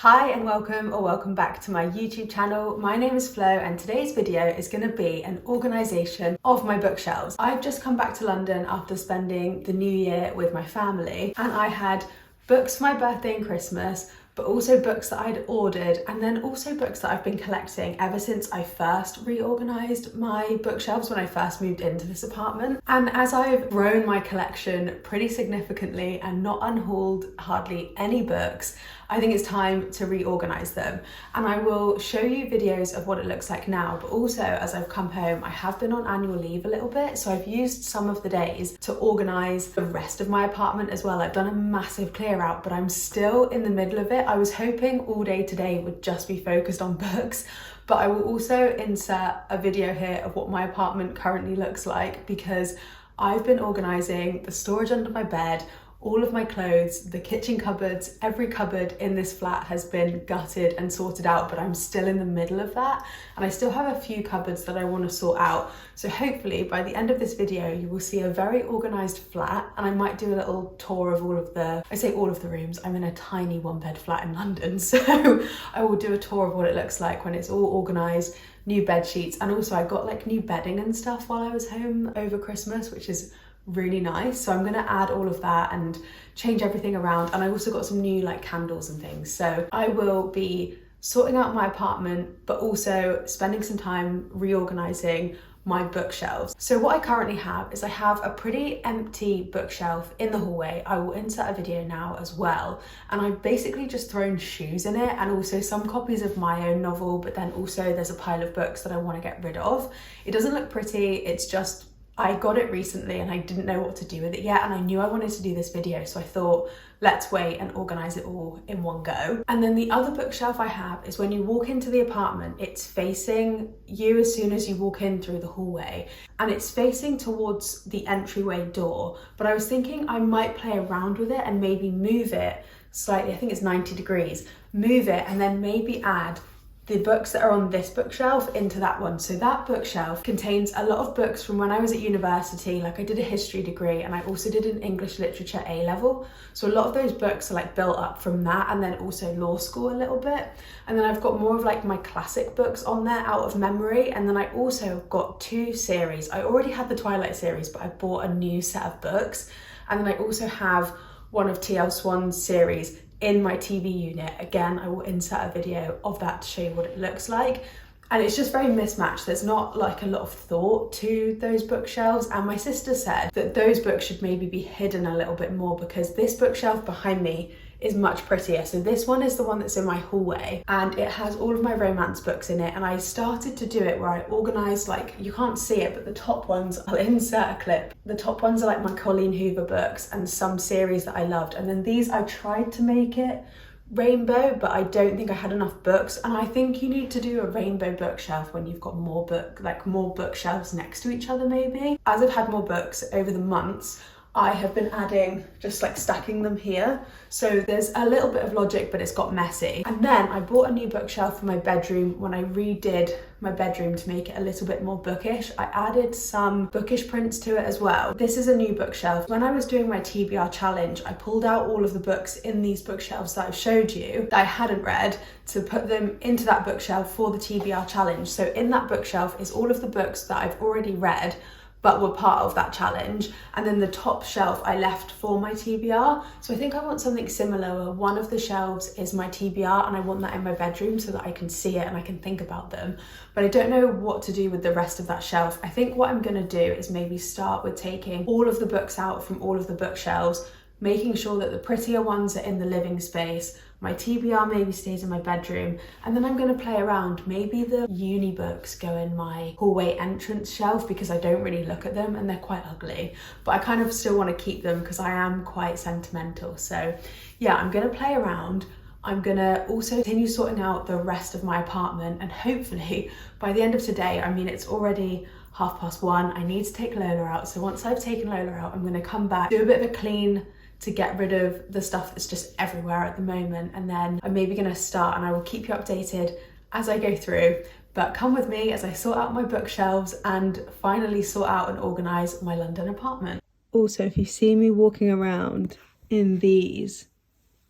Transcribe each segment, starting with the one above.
Hi and welcome back to my YouTube channel. My name is Flo and today's video is going to be an organisation of my bookshelves. I've just come back to London after spending the new year with my family, and I had books for my birthday and Christmas, but also books that I'd ordered, and then also books that I've been collecting ever since I first reorganised my bookshelves when I first moved into this apartment. And as I've grown my collection pretty significantly and not unhauled hardly any books, I think it's time to reorganise them. And I will show you videos of what it looks like now, but also as I've come home, I have been on annual leave a little bit, so I've used some of the days to organise the rest of my apartment as well. I've done a massive clear out, but I'm still in the middle of it. I was hoping all day today would just be focused on books, but I will also insert a video here of what my apartment currently looks like, because I've been organising the storage under my bed, all of my clothes, the kitchen cupboards. Every cupboard in this flat has been gutted and sorted out, but I'm still in the middle of that. And I still have a few cupboards that I want to sort out. So hopefully by the end of this video, you will see a very organized flat, and I might do a little tour of I say all of the rooms. I'm in a tiny one-bed flat in London. So I will do a tour of what it looks like when it's all organized, new bed sheets. And also I got like new bedding and stuff while I was home over Christmas, which is really nice. So I'm going to add all of that and change everything around. And I also got some new like candles and things. So I will be sorting out my apartment, but also spending some time reorganizing my bookshelves. So what I currently have is I have a pretty empty bookshelf in the hallway. I will insert a video now as well. And I've basically just thrown shoes in it, and also some copies of my own novel, but then also there's a pile of books that I want to get rid of. It doesn't look pretty. It's just I got it recently and I didn't know what to do with it yet, and I knew I wanted to do this video, so I thought let's wait and organize it all in one go. And then the other bookshelf I have is when you walk into the apartment, it's facing you as soon as you walk in through the hallway, and it's facing towards the entryway door. But I was thinking I might play around with it and maybe move it slightly. I think it's 90 degrees, move it, and then maybe add the books that are on this bookshelf into that one. So that bookshelf contains a lot of books from when I was at university. Like I did a history degree and I also did an English literature A level. So a lot of those books are like built up from that, and then also law school a little bit. And then I've got more of like my classic books on there out of memory. And then I also got two series. I already had the Twilight series, but I bought a new set of books. And then I also have one of T.L. Swan's series in my TV unit. Again, I will insert a video of that to show you what it looks like. And it's just very mismatched. There's not like a lot of thought to those bookshelves. And my sister said that those books should maybe be hidden a little bit more, because this bookshelf behind me is much prettier. So this one is the one that's in my hallway, and it has all of my romance books in it. And I started to do it where I organized, like, you can't see it, but the top ones, I'll insert a clip. The top ones are like my Colleen Hoover books and some series that I loved. And then these, I tried to make it rainbow, but I don't think I had enough books. And I think you need to do a rainbow bookshelf when you've got more bookshelves next to each other maybe. As I've had more books over the months, I have been adding, just like stacking them here. So there's a little bit of logic, but it's got messy. And then I bought a new bookshelf for my bedroom when I redid my bedroom to make it a little bit more bookish. I added some bookish prints to it as well. This is a new bookshelf. When I was doing my TBR challenge, I pulled out all of the books in these bookshelves that I've showed you that I hadn't read to put them into that bookshelf for the TBR challenge. So in that bookshelf is all of the books that I've already read but were part of that challenge. And then the top shelf I left for my TBR. So I think I want something similar where one of the shelves is my TBR, and I want that in my bedroom so that I can see it and I can think about them. But I don't know what to do with the rest of that shelf. I think what I'm gonna do is maybe start with taking all of the books out from all of the bookshelves, making sure that the prettier ones are in the living space, my TBR maybe stays in my bedroom, and then I'm going to play around. Maybe the uni books go in my hallway entrance shelf because I don't really look at them and they're quite ugly, but I kind of still want to keep them because I am quite sentimental. So yeah, I'm going to play around. I'm going to also continue sorting out the rest of my apartment, and hopefully by the end of today, I mean, it's already 1:30. I need to take Lola out. So once I've taken Lola out, I'm going to come back, do a bit of a clean to get rid of the stuff that's just everywhere at the moment. And then I'm maybe gonna start, and I will keep you updated as I go through. But come with me as I sort out my bookshelves and finally sort out and organise my London apartment. Also, if you see me walking around in these,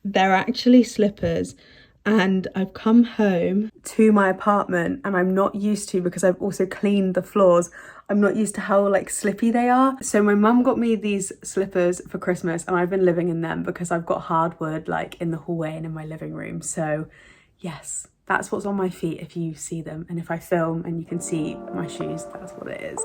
they're actually slippers. and I've come home to my apartment, and I'm not used to, because I've also cleaned the floors, I'm not used to how like slippy they are. So my mum got me these slippers for Christmas, and I've been living in them because I've got hardwood like in the hallway and in my living room. So yes, that's what's on my feet if you see them, and if I film and you can see my shoes, that's what it is.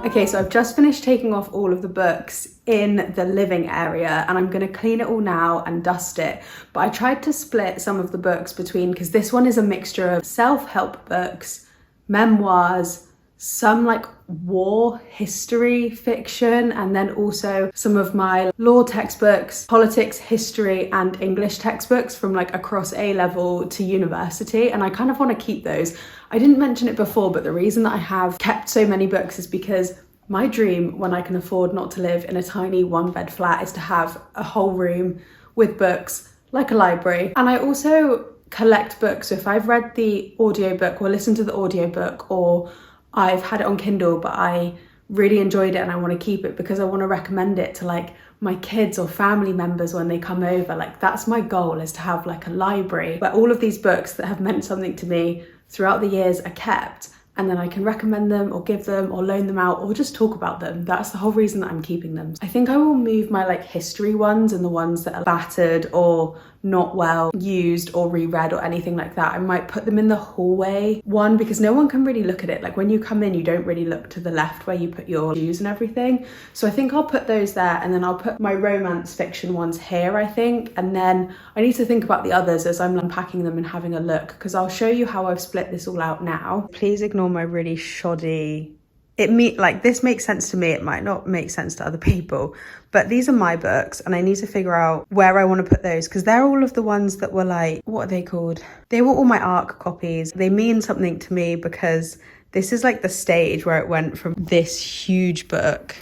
Okay, so I've just finished taking off all of the books in the living area, and I'm gonna clean it all now and dust it. But I tried to split some of the books between, because this one is a mixture of self-help books, memoirs, some like war history fiction, and then also some of my law textbooks, politics, history and English textbooks from like across A level to university, and I kind of want to keep those. I didn't mention it before, but the reason that I have kept so many books is because my dream, when I can afford not to live in a tiny one-bed flat, is to have a whole room with books, like a library. And I also collect books, so if I've read the audiobook or listened to the audiobook, or I've had it on Kindle, but I really enjoyed it and I want to keep it because I want to recommend it to like my kids or family members when they come over. Like that's my goal, is to have like a library where all of these books that have meant something to me throughout the years are kept, and then I can recommend them or give them or loan them out or just talk about them. That's the whole reason that I'm keeping them. I think I will move my like history ones and the ones that are battered or not well used or reread or anything like that. I might put them in the hallway one, because no one can really look at it. Like when you come in, you don't really look to the left where you put your shoes and everything. So I think I'll put those there, and then I'll put my romance fiction ones here, I think. And then I need to think about the others as I'm unpacking them and having a look, because I'll show you how I've split this all out now. Please ignore my really shoddy, this makes sense to me, it might not make sense to other people, but these are my books and I need to figure out where I want to put those, because they're all of the ones that were like, what are they called? They were all my ARC copies. They mean something to me because this is like the stage where it went from this huge book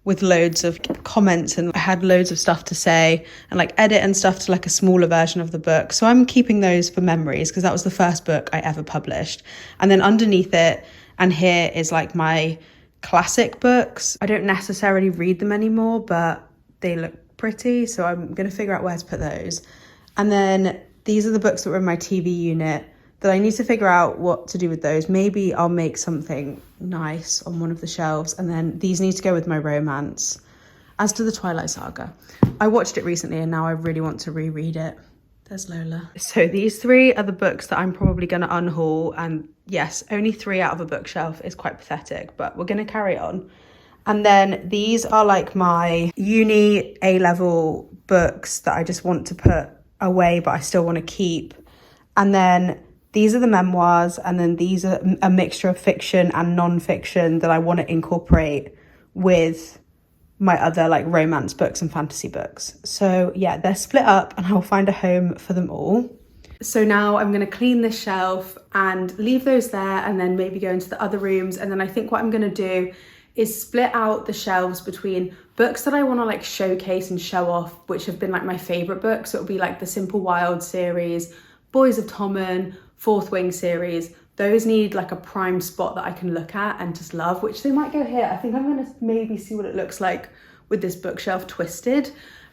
with loads of comments, and I had loads of stuff to say and like edit and stuff, to like a smaller version of the book. So I'm keeping those for memories, because that was the first book I ever published. And then underneath it and here is like my classic books. I don't necessarily read them anymore, but they look pretty, so I'm gonna figure out where to put those. And then these are the books that were in my TV unit that I need to figure out what to do with those. Maybe I'll make something nice on one of the shelves, and then these need to go with my romance. As to the Twilight Saga, I watched it recently and now I really want to reread it. There's Lola. So these three are the books that I'm probably going to unhaul, and yes, only 3 out of a bookshelf is quite pathetic, but we're going to carry on. And then these are like my uni A-level books that I just want to put away, but I still want to keep. And then these are the memoirs, and then these are a mixture of fiction and non-fiction that I want to incorporate with my other like romance books and fantasy books. So yeah, they're split up and I'll find a home for them all. So now I'm going to clean this shelf and leave those there, and then maybe go into the other rooms. And then I think what I'm going to do is split out the shelves between books that I want to like showcase and show off, which have been like my favorite books. So it'll be like the Simple Wild series, Boys of Tommen, Fourth Wing series. Those need like a prime spot that I can look at and just love, which they might go here. I think I'm going to maybe see what it looks like with this bookshelf twisted.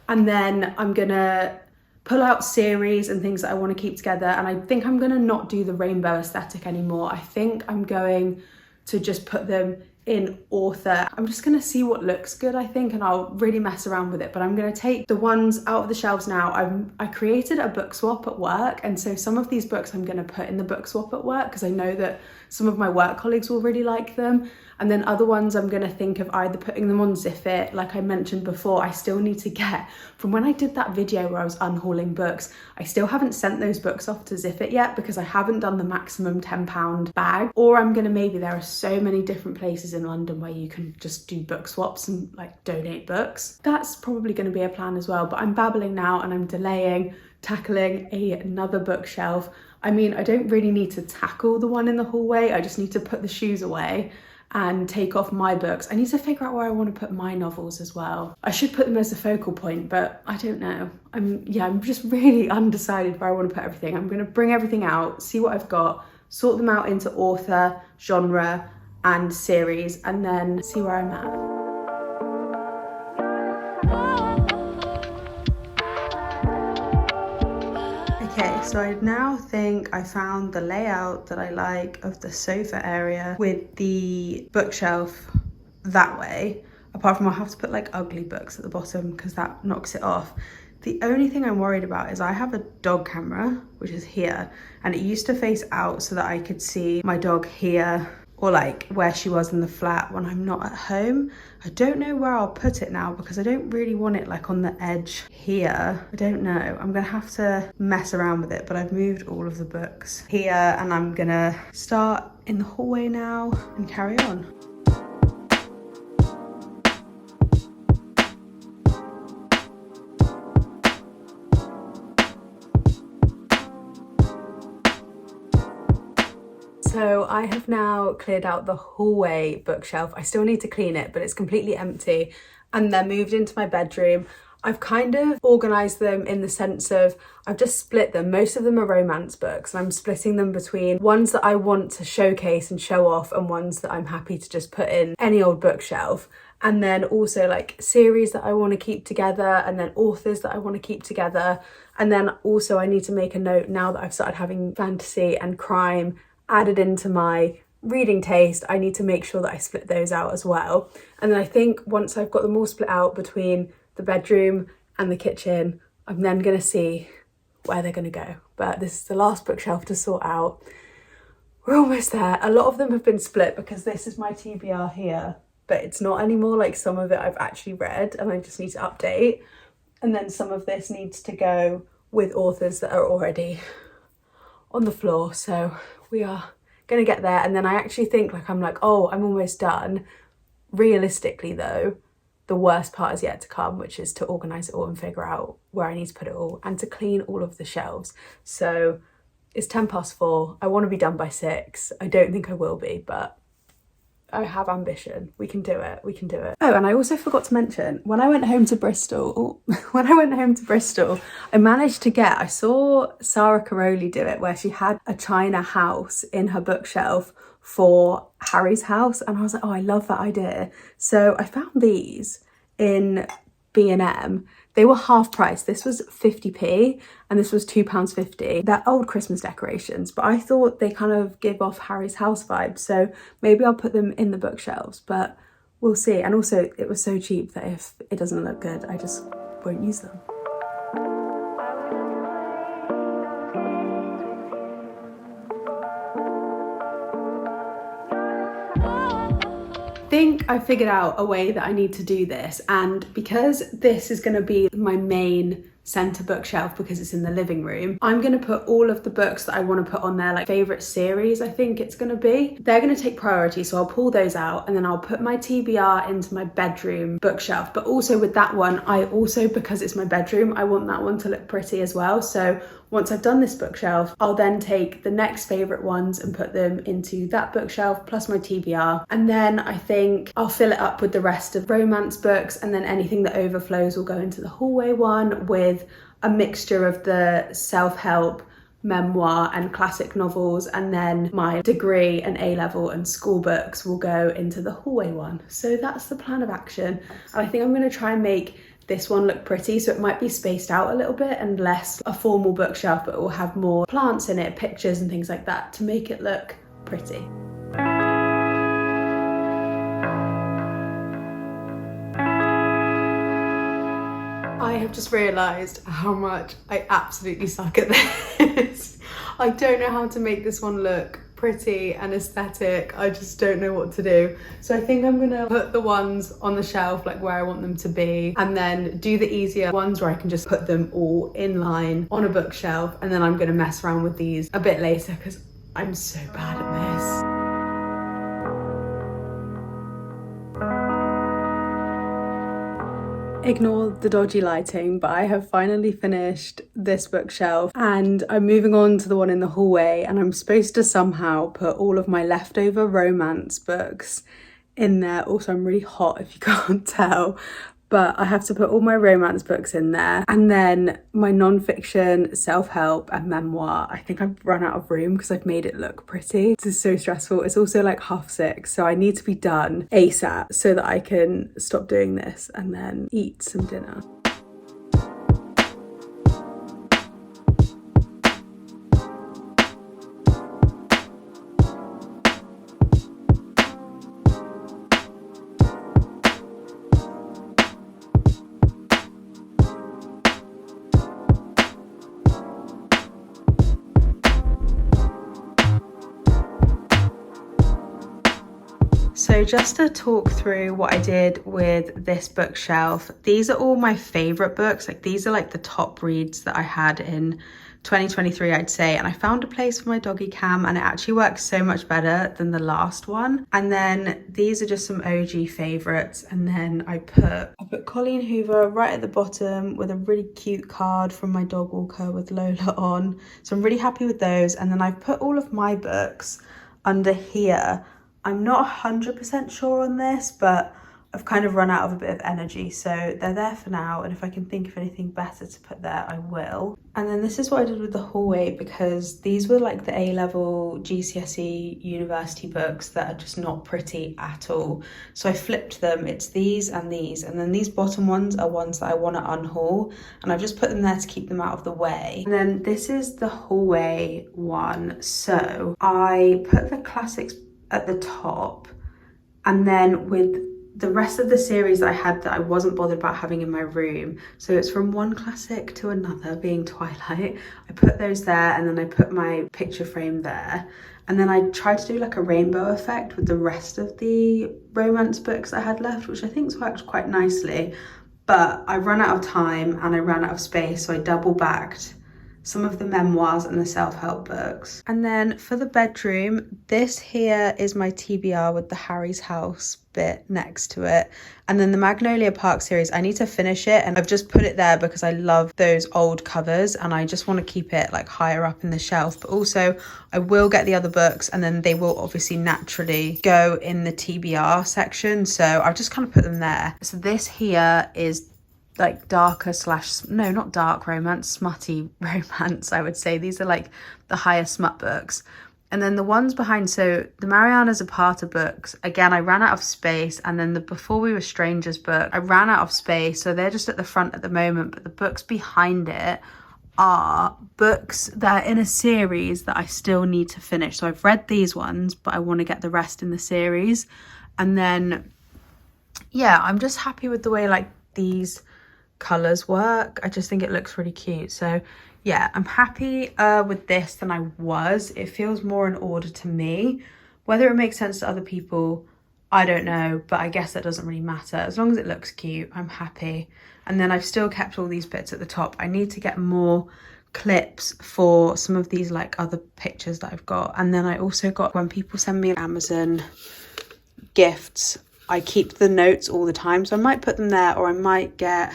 And then I'm going to pull out series and things that I want to keep together. And I think I'm going to not do the rainbow aesthetic anymore. I think I'm going to just put them in author. I'm just going to see what looks good, I think, and I'll really mess around with it. But I'm going to take the ones out of the shelves now. I created a book swap at work, and so some of these books I'm going to put in the book swap at work because I know that some of my work colleagues will really like them. And then other ones I'm going to think of either putting them on Zipit. Like I mentioned before, I still need to get, from when I did that video where I was unhauling books, I still haven't sent those books off to Zipit yet because I haven't done the maximum £10 bag. Or I'm going to, maybe there are so many different places in London where you can just do book swaps and like donate books. That's probably going to be a plan as well, but I'm babbling now and I'm delaying tackling another bookshelf. I mean, I don't really need to tackle the one in the hallway. I just need to put the shoes away and take off my books. I need to figure out where I want to put my novels as well. I should put them as a focal point, but I don't know. I'm just really undecided where I want to put everything. I'm going to bring everything out, see what I've got, sort them out into author, genre, and series, and then see where I'm at. Okay, so I now think I found the layout that I like of the sofa area with the bookshelf that way, apart from I'll have to put like ugly books at the bottom because that knocks it off. The only thing I'm worried about is I have a dog camera, which is here, and it used to face out so that I could see my dog here, or like where she was in the flat when I'm not at home. I don't know where I'll put it now because I don't really want it like on the edge here. I don't know, I'm gonna have to mess around with it, but I've moved all of the books here and I'm gonna start in the hallway now and carry on. So I have now cleared out the hallway bookshelf. I still need to clean it, but it's completely empty. And they're moved into my bedroom. I've kind of organised them in the sense of I've just split them. Most of them are romance books, and I'm splitting them between ones that I want to showcase and show off and ones that I'm happy to just put in any old bookshelf. And then also like series that I want to keep together, and then authors that I want to keep together. And then also I need to make a note now that I've started having fantasy and crime added into my reading taste. I need to make sure that I split those out as well. And then I think once I've got them all split out between the bedroom and the kitchen, I'm then going to see where they're going to go. But this is the last bookshelf to sort out. We're almost there. A lot of them have been split because this is my TBR here, but it's not anymore. Like some of it I've actually read and I just need to update. And then some of this needs to go with authors that are already on the floor. So we are gonna get there. And then I actually think I'm almost done. Realistically though, the worst part is yet to come, which is to organise it all and figure out where I need to put it all and to clean all of the shelves. So it's 4:10. I want to be done by 6. I don't think I will be, but I have ambition. We can do it. We can do it. Oh, and I also forgot to mention, when I went home to Bristol, I saw Sarah Caroli do it, where she had a china house in her bookshelf for Harry's house. And I was like, oh, I love that idea. So I found these in B&M. They were half price. This was 50p and this was £2.50. They're old Christmas decorations, but I thought they kind of give off Harry's house vibes. So maybe I'll put them in the bookshelves, but we'll see. And also it was so cheap that if it doesn't look good, I just won't use them. I think I figured out a way that I need to do this, and because this is going to be my main centre bookshelf because it's in the living room, I'm going to put all of the books that I want to put on there, like favourite series I think it's going to be. They're going to take priority, so I'll pull those out and then I'll put my TBR into my bedroom bookshelf. But also with that one, because it's my bedroom, I want that one to look pretty as well. So once I've done this bookshelf, I'll then take the next favourite ones and put them into that bookshelf plus my TBR. And then I think I'll fill it up with the rest of romance books, and then anything that overflows will go into the hallway one with a mixture of the self-help, memoir and classic novels, and then my degree and A-level and school books will go into the hallway one. So that's the plan of action. And I think I'm going to try and make this one look pretty, so it might be spaced out a little bit and less a formal bookshelf, but it will have more plants in it, pictures and things like that to make it look pretty. I have just realised how much I absolutely suck at this. I don't know how to make this one look pretty and aesthetic. I just don't know what to do. So I think I'm gonna put the ones on the shelf like where I want them to be, and then do the easier ones where I can just put them all in line on a bookshelf, and then I'm gonna mess around with these a bit later because I'm so bad at this. Ignore the dodgy lighting, but I have finally finished this bookshelf and I'm moving on to the one in the hallway, and I'm supposed to somehow put all of my leftover romance books in there. Also, I'm really hot if you can't tell, but I have to put all my romance books in there, and then my non-fiction, self-help and memoir. I think I've run out of room because I've made it look pretty. This is so stressful. It's also like 6:30, so I need to be done ASAP so that I can stop doing this and then eat some dinner. So just to talk through what I did with this bookshelf, these are all my favorite books. Like these are like the top reads that I had in 2023, I'd say. And I found a place for my doggy cam, and it actually works so much better than the last one. And then these are just some OG favorites. And then I put Colleen Hoover right at the bottom with a really cute card from my dog walker with Lola on. So I'm really happy with those. And then I've put all of my books under here. I'm not 100% sure on this, but I've kind of run out of a bit of energy, so they're there for now, and if I can think of anything better to put there, I will. And then this is what I did with the hallway, because these were like the A-level GCSE university books that are just not pretty at all. So I flipped them. It's these, and then these bottom ones are ones that I want to unhaul, and I've just put them there to keep them out of the way. And then this is the hallway one. So I put the classics at the top, and then with the rest of the series that I had that I wasn't bothered about having in my room, so it's from one classic to another, being Twilight, I put those there, and then I put my picture frame there, and then I tried to do like a rainbow effect with the rest of the romance books I had left, which I think's worked quite nicely, but I ran out of time and I ran out of space, so I double backed some of the memoirs and the self-help books. And then for the bedroom, this here is my TBR with the Harry's house bit next to it. And then the Magnolia Park series, I need to finish it, and I've just put it there because I love those old covers and I just want to keep it like higher up in the shelf. But also I will get the other books, and then they will obviously naturally go in the TBR section. So I've just kind of put them there. So this here is like darker / no, not dark romance, smutty romance, I would say. These are like the higher smut books. And then the ones behind, so the Mariana Zapata books, again, I ran out of space. And then the Before We Were Strangers book, I ran out of space, so they're just at the front at the moment. But the books behind it are books that are in a series that I still need to finish. So I've read these ones, but I want to get the rest in the series. And then yeah, I'm just happy with the way like these colors work. I just think it looks really cute. So yeah, I'm happy with this than I was. It feels more in order to me. Whether it makes sense to other people, I don't know, but I guess that doesn't really matter. As long as it looks cute, I'm happy. And then I've still kept all these bits at the top. I need to get more clips for some of these like other pictures that I've got. And then I also got, when people send me Amazon gifts, I keep the notes all the time. So I might put them there, or I might get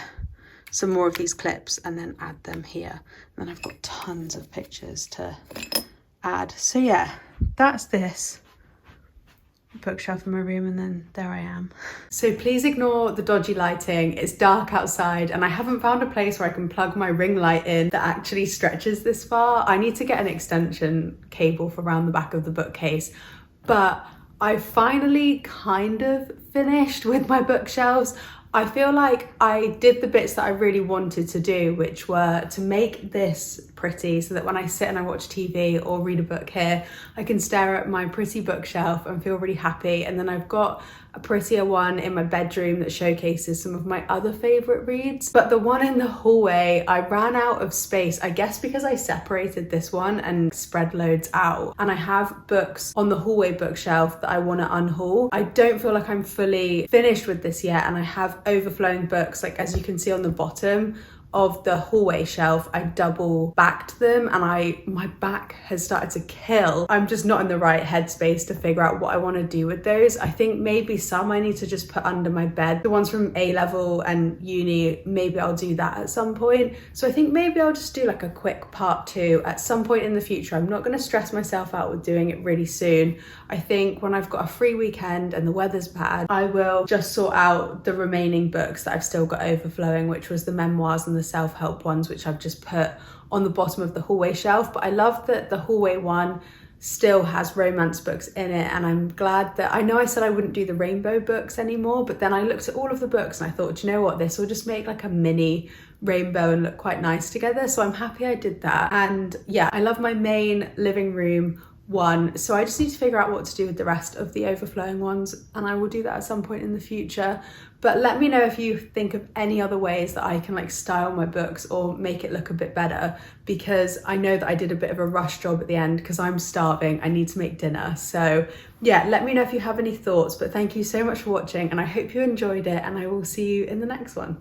some more of these clips and then add them here. And then I've got tons of pictures to add. So yeah, that's this bookshelf in my room, and then there I am. So please ignore the dodgy lighting. It's dark outside and I haven't found a place where I can plug my ring light in that actually stretches this far. I need to get an extension cable for around the back of the bookcase, but I finally kind of finished with my bookshelves. I feel like I did the bits that I really wanted to do, which were to make this pretty so that when I sit and I watch TV or read a book here, I can stare at my pretty bookshelf and feel really happy. And then I've got a prettier one in my bedroom that showcases some of my other favorite reads. But the one in the hallway, I ran out of space, I guess because I separated this one and spread loads out. And I have books on the hallway bookshelf that I want to unhaul. I don't feel like I'm fully finished with this yet, and I have overflowing books, like as you can see on the bottom, of the hallway shelf, I double backed them, and my back has started to kill. I'm just not in the right headspace to figure out what I want to do with those. I think maybe some I need to just put under my bed. The ones from A-level and uni, maybe I'll do that at some point. So I think maybe I'll just do like a quick part 2 at some point in the future. I'm not going to stress myself out with doing it really soon. I think when I've got a free weekend and the weather's bad, I will just sort out the remaining books that I've still got overflowing, which was the memoirs and the self-help ones, which I've just put on the bottom of the hallway shelf. But I love that the hallway one still has romance books in it, and I'm glad that, I know I said I wouldn't do the rainbow books anymore, but then I looked at all of the books and I thought, do you know what, this will just make like a mini rainbow and look quite nice together. So I'm happy I did that. And yeah, I love my main living room one, so I just need to figure out what to do with the rest of the overflowing ones, and I will do that at some point in the future. But let me know if you think of any other ways that I can like style my books or make it look a bit better, because I know that I did a bit of a rush job at the end because I'm starving. I need to make dinner. So yeah, let me know if you have any thoughts. But thank you so much for watching, and I hope you enjoyed it, and I will see you in the next one.